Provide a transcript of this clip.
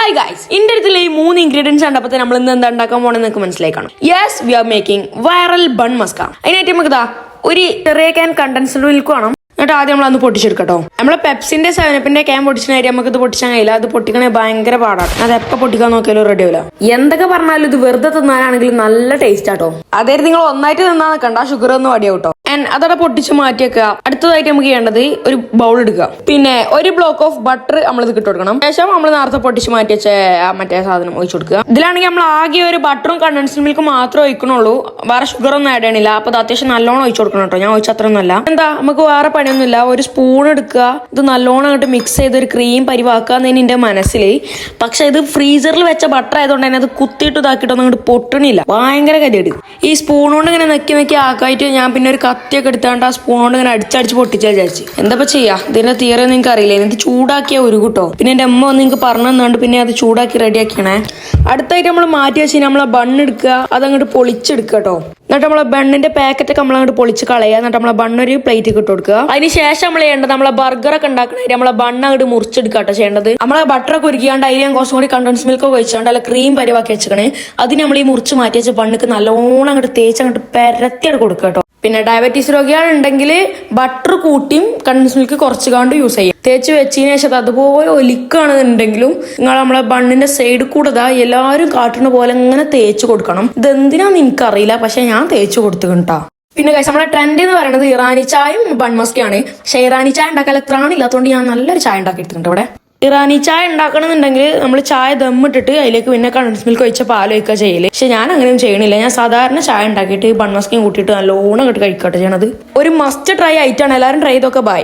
Hi guys, ഇതിന്റെ അടുത്തുള്ള ഈ 3 ഇൻഗ്രീഡിയൻസ് കണ്ടപ്പോൾ നമ്മൾ ഇന്ന് എന്താ ഉണ്ടാക്കാൻ പോണെന്ന് നിങ്ങൾക്ക് മനസ്സിലായി കാണും. Yes, we are making viral bun maska. അതിനായിട്ട് നമുക്ക് ഒരു ചെറിയ ക്യാൻ കണ്ടൻസ്ഡ് മിൽക്ക് വേണം. എന്നിട്ട് ആദ്യം നമ്മളന്ന് പൊട്ടിച്ചെടുക്കട്ടോ. നമ്മളെ പെപ്സിന്റെ സെവനപ്പിന്റെ ക്യാൻ പൊട്ടിച്ചാൽ നമുക്ക് ഇത് പൊട്ടിച്ചാൽ കഴിയില്ല. അത് പൊട്ടിക്കണേ ഭയങ്കര പാടാണ്. അത് എപ്പോൾ പൊട്ടിക്കാൻ നോക്കിയാലും റെഡി ആവില്ല. എന്തൊക്കെ പറഞ്ഞാലും ഇത് വെറുതെ തിന്നാനാണെങ്കിലും നല്ല ടേസ്റ്റ് ആട്ടോ. അതായത് നിങ്ങൾ ഒന്നായിട്ട് തിന്നാൻ നിൽക്കണ്ട, ഷുഗർ ഒന്നും അടിയാവട്ടോ. അതോടെ പൊട്ടിച്ച് മാറ്റി വെക്കുക. അടുത്തതായിട്ട് നമുക്ക് ചെയ്യേണ്ടത് ഒരു ബൗൾ എടുക്കുക. പിന്നെ ഒരു ബ്ലോക്ക് ഓഫ് ബട്ടർ നമ്മൾ ഇത് ഇട്ട് കൊടുക്കണം. ശേഷം നമ്മൾ നേരത്തെ പൊട്ടിച്ച് മാറ്റി വെച്ച മറ്റേ സാധനം ഒഴിച്ചു കൊടുക്കുക. ഇതിലാണെങ്കിൽ നമ്മൾ ആകെ ഒരു ബട്ടറും കണ്ടൻസ്ഡ് മിൽക്കും മാത്രമേ ഒഴിക്കണുള്ളൂ. വേറെ ഷുഗർ ഒന്നും ആഡ് ചെയ്യണില്ല. അപ്പൊ അത് അത്യാവശ്യം നല്ലോണം ഒഴിച്ചു കൊടുക്കണം കേട്ടോ. ഞാൻ ഒഴിച്ച അത്ര ഒന്നുമല്ല. എന്താ നമുക്ക് വേറെ പണിയൊന്നുമില്ല. ഒരു സ്പൂൺ എടുക്കുക, ഇത് നല്ലോണം അങ്ങോട്ട് മിക്സ് ചെയ്ത് ഒരു ക്രീം പരിവാക്കുക എന്നതിന് എന്റെ മനസ്സിൽ. പക്ഷെ ഇത് ഫ്രീസറിൽ വെച്ച ബട്ടർ ആയതുകൊണ്ട് തന്നെ അത് കുത്തിയിട്ട് ഇതാക്കിയിട്ടൊന്നും അങ്ങോട്ട് പൊട്ടണില്ല. ഭയങ്കര കരുതി. ഈ സ്പൂൺ കൊണ്ട് ഇങ്ങനെ നെക്കി ആക്കായിട്ട് ഞാൻ പിന്നെ ഒരു കത്തിയൊക്കെ എടുത്താണ്ട് ആ സ്പൂൺ കൊണ്ട് ഇങ്ങനെ അടിച്ചടിച്ച് പൊട്ടിച്ചാൽ വിചാരിച്ചു. എന്താ ചെയ്യാ, ഇതിന്റെ തീരെ നിങ്ങൾക്ക് അറിയില്ല. ഇത് ചൂടാക്കിയ ഒരു കൂട്ടോ. പിന്നെ എന്റെ അമ്മ വന്ന് നിങ്ങൾക്ക് പറഞ്ഞു തന്നുകൊണ്ട് പിന്നെ അത് ചൂടാക്കി റെഡിയാക്കണേ. അടുത്തായിട്ട് നമ്മൾ മാറ്റി വെച്ച് നമ്മളെ ബണ്ണ് എടുക്കുക, അതങ്ങോട്ട് പൊളിച്ചെടുക്കുക കേട്ടോ. എന്നിട്ട് നമ്മളെ ബണ്ണിന്റെ പാക്കറ്റൊക്കെ നമ്മളങ്ങോട്ട് പൊളിച്ച് കളയുക. എന്നിട്ട് നമ്മളെ ബണ്ണൊരു പ്ലേറ്റ് ഇട്ട് കൊടുക്കുക. അതിന് ശേഷം നമ്മൾ ചെയ്യേണ്ടത് നമ്മളെ ബർഗറൊക്കെ ഉണ്ടാക്കണ നമ്മളെ ബണ്ണ് അങ്ങോട്ട് മുറിച്ചെടുക്കുക കേട്ടോ ചെയ്യേണ്ടത്. നമ്മളെ ബട്ടറൊക്കെ ഒരുക്കിയാണ്ട് അതിന് ഞാൻ കുറച്ചും കൂടി കണ്ടൻസ് മിൽക്കൊക്കെ ഒഴിച്ചാണ്ട് അല്ല ക്രീം പരിവാക്കി വെച്ചേക്കണേ. അതിന് നമ്മൾ ഈ മുറിച്ച് മാറ്റി വെച്ച ബണ്ണിക്ക് നല്ലോണം അങ്ങോട്ട് തേച്ച് അങ്ങോട്ട് പെരത്തിയാണ് കൊടുക്കുക കേട്ടോ. പിന്നെ ഡയബറ്റീസ് രോഗികളുണ്ടെങ്കിൽ ബട്ടർ കൂട്ടിയും കണ്ടൻസ് മിൽക്ക് കുറച്ച് കാണ്ട് യൂസ് ചെയ്യും. തേച്ച് വെച്ചതിന് ശേഷം അതുപോലെ ഒലിക്കുകയാണെന്നുണ്ടെങ്കിലും നിങ്ങൾ നമ്മളെ ബണ്ണിന്റെ സൈഡിൽ കൂടെ എല്ലാവരും കാട്ടുന്ന പോലെ ഇങ്ങനെ തേച്ച് കൊടുക്കണം. ഇതെന്തിനാന്ന് എനിക്കറിയില്ല, പക്ഷെ ഞാൻ തേച്ച് കൊടുത്തുകിട്ടാ. പിന്നെ നമ്മളെ ട്രെൻഡ് എന്ന് പറയുന്നത് ഇറാനി ചായയും ബൺമസ്കയാണ്. പക്ഷെ ഇറാനി ചായ ഉണ്ടാക്കാൻ എത്ര ആണില്ലാത്തതുകൊണ്ട് ഞാൻ നല്ലൊരു ചായ ഉണ്ടാക്കി എടുത്തിട്ടുണ്ട് ഇവിടെ. ഇറാനി ചായ ഉണ്ടാക്കണമെന്നുണ്ടെങ്കിൽ നമ്മൾ ചായ ദമ്മിട്ടിട്ട് അതിലേക്ക് പിന്നെ കണ്ടൻസ് മിൽക്ക് ഒഴിച്ച പാൽ ഒഴിക്കുക ചെയ്യല്. പക്ഷെ ഞാൻ അങ്ങനെയൊന്നും ചെയ്യണില്ല. ഞാൻ സാധാരണ ചായ ഉണ്ടാക്കിയിട്ട് ബൺമസ്കയും കൂട്ടിയിട്ട് നല്ലോണം ഇട്ട് കഴിക്കട്ടെ ചെയ്യണത്. ഒരു മസ്റ്റ് ട്രൈ ആയിട്ടാണ്. എല്ലാവരും ട്രൈ ചെയ്തൊക്കെ ബൈ.